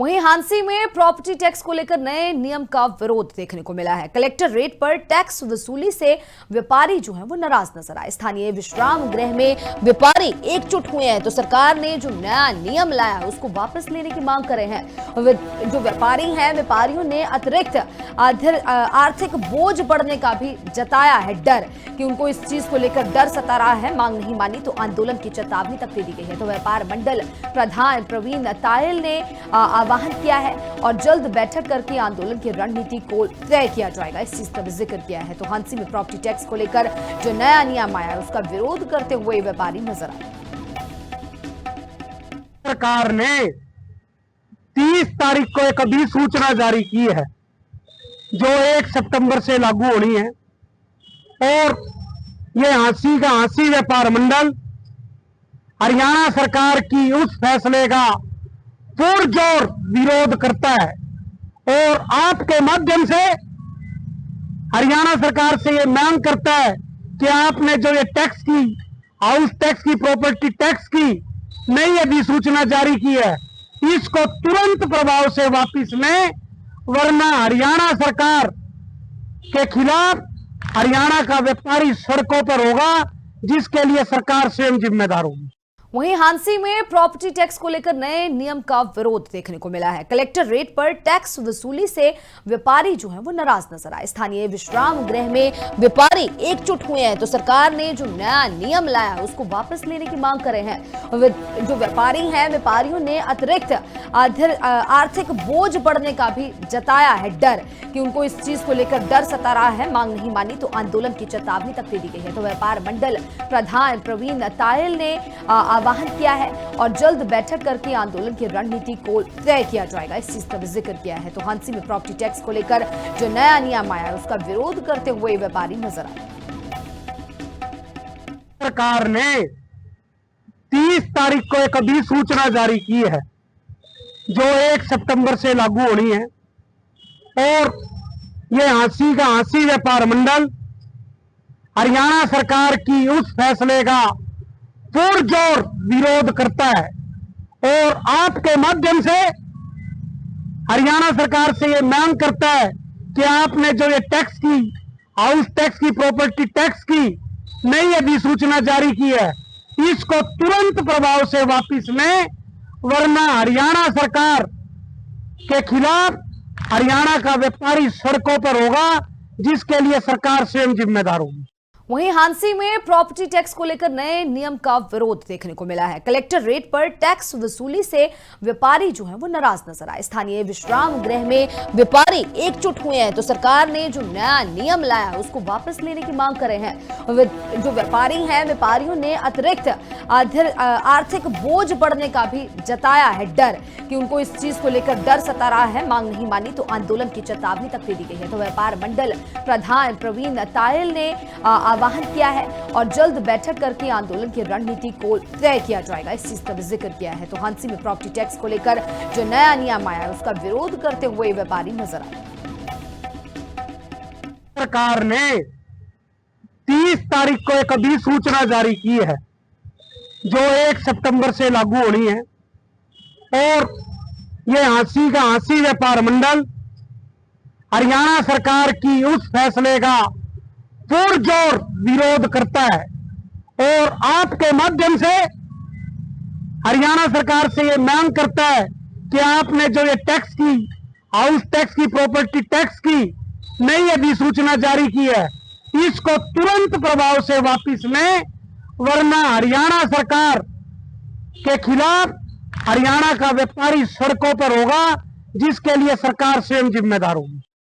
वहीं हांसी में property tax को लेकर नए नियम का विरोध देखने को मिला है। कलेक्टर रेट पर टैक्स वसूली से व्यापारी जो है वो नाराज नजर आए। स्थानीय विश्राम गृह में व्यापारी एकजुट हुए हैं तो सरकार ने जो नया नियम लाया है उसको वापस लेने की मांग कर रहे हैं। जो व्यापारी हैं, व्यापारियों ने अतिरिक्त आर्थिक बोझ बढ़ने का भी जताया है डर कि उनको इस चीज को लेकर डर सता रहा है। मांग नहीं मानी तो आंदोलन की चेतावनी तक दे दी गई है। तो व्यापार मंडल प्रधान प्रवीण तायल ने आह्वान किया है और जल्द बैठक करके आंदोलन की रणनीति को तय किया जाएगा, इस चीज का भी जिक्र किया है। तो हांसी में प्रॉपर्टी टैक्स को लेकर जो नया नियम आया है उसका विरोध करते हुए व्यापारी नजर आए। सरकार ने 30 तारीख को एक अधिसूचना जारी की है जो 1 सितंबर से लागू होनी है और ये हांसी व्यापार मंडल हरियाणा सरकार की उस फैसले का पुरजोर विरोध करता है और आपके माध्यम से हरियाणा सरकार से ये मांग करता है कि आपने जो ये टैक्स की हाउस टैक्स की प्रॉपर्टी टैक्स की नई अधिसूचना जारी की है इसको तुरंत प्रभाव से वापस लें, वरना हरियाणा सरकार के खिलाफ हरियाणा का व्यापारी सड़कों पर होगा, जिसके लिए सरकार स्वयं जिम्मेदार होगी। वहीं हांसी में प्रॉपर्टी टैक्स को लेकर नए नियम का विरोध देखने को मिला है। कलेक्टर रेट पर टैक्स वसूली से व्यापारी जो है वो नाराज नजर आए। स्थानीय विश्राम गृह में व्यापारी एकजुट हुए हैं तो सरकार ने जो नया नियम लाया है उसको वापस लेने की मांग कर रहे हैं। जो व्यापारी हैं, व्यापारियों ने अतिरिक्त आर्थिक बोझ बढ़ने का भी जताया है डर कि उनको इस चीज को लेकर डर सता रहा है। मांग नहीं मानी तो आंदोलन की चेतावनी तक दे दी गई है। तो व्यापार मंडल प्रधान प्रवीण तायल ने आह्वान किया है और जल्द बैठक करके आंदोलन की रणनीति को तय किया जाएगा, इस चीज का भी जिक्र किया है। तो हांसी में प्रॉपर्टी टैक्स को लेकर जो नया नियम आया है उसका विरोध करते हुए व्यापारी नजर आए। सरकार ने 30 तारीख को एक अधिसूचना जारी की है जो 1 सितंबर से लागू होनी है और ये हांसी व्यापार मंडल हरियाणा सरकार की उस फैसले का पुरजोर विरोध करता है और आपके माध्यम से हरियाणा सरकार से ये मांग करता है कि आपने जो ये टैक्स की हाउस टैक्स की प्रॉपर्टी टैक्स की नई अधिसूचना जारी की है इसको तुरंत प्रभाव से वापस लें, वरना हरियाणा सरकार के खिलाफ हरियाणा का व्यापारी सड़कों पर होगा, जिसके लिए सरकार स्वयं जिम्मेदार होगी। वहीं हांसी में प्रॉपर्टी टैक्स को लेकर नए नियम का विरोध देखने को मिला है। कलेक्टर रेट पर टैक्स वसूली से व्यापारी जो है वो नाराज नजर आए। स्थानीय विश्राम गृह में व्यापारी एकजुट हुए हैं तो सरकार ने जो नया नियम लाया है उसको वापस लेने की मांग कर रहे हैं। जो व्यापारी हैं, व्यापारियों ने अतिरिक्त आर्थिक बोझ बढ़ने का भी जताया है डर कि उनको इस चीज को लेकर डर सता रहा है। मांग नहीं मानी तो आंदोलन की चेतावनी तक दे दी गई है। तो व्यापार मंडल प्रधान प्रवीण तायल ने आह्वान किया है और जल्द बैठक करके आंदोलन की रणनीति को तय किया जाएगा, इस चीज का भी जिक्र किया है। तो हांसी में प्रॉपर्टी टैक्स को लेकर जो नया नियम आया है उसका विरोध करते हुए व्यापारी नजर आए। सरकार ने 30 तारीख को एक अधिसूचना जारी की है जो 1 सितंबर से लागू होनी है और ये हांसी व्यापार मंडल हरियाणा सरकार की उस फैसले का पुरजोर विरोध करता है और आपके माध्यम से हरियाणा सरकार से ये मांग करता है कि आपने जो ये टैक्स की हाउस टैक्स की प्रॉपर्टी टैक्स की नई अधिसूचना जारी की है इसको तुरंत प्रभाव से वापस लें, वरना हरियाणा सरकार के खिलाफ हरियाणा का व्यापारी सड़कों पर होगा, जिसके लिए सरकार स्वयं जिम्मेदार होगी।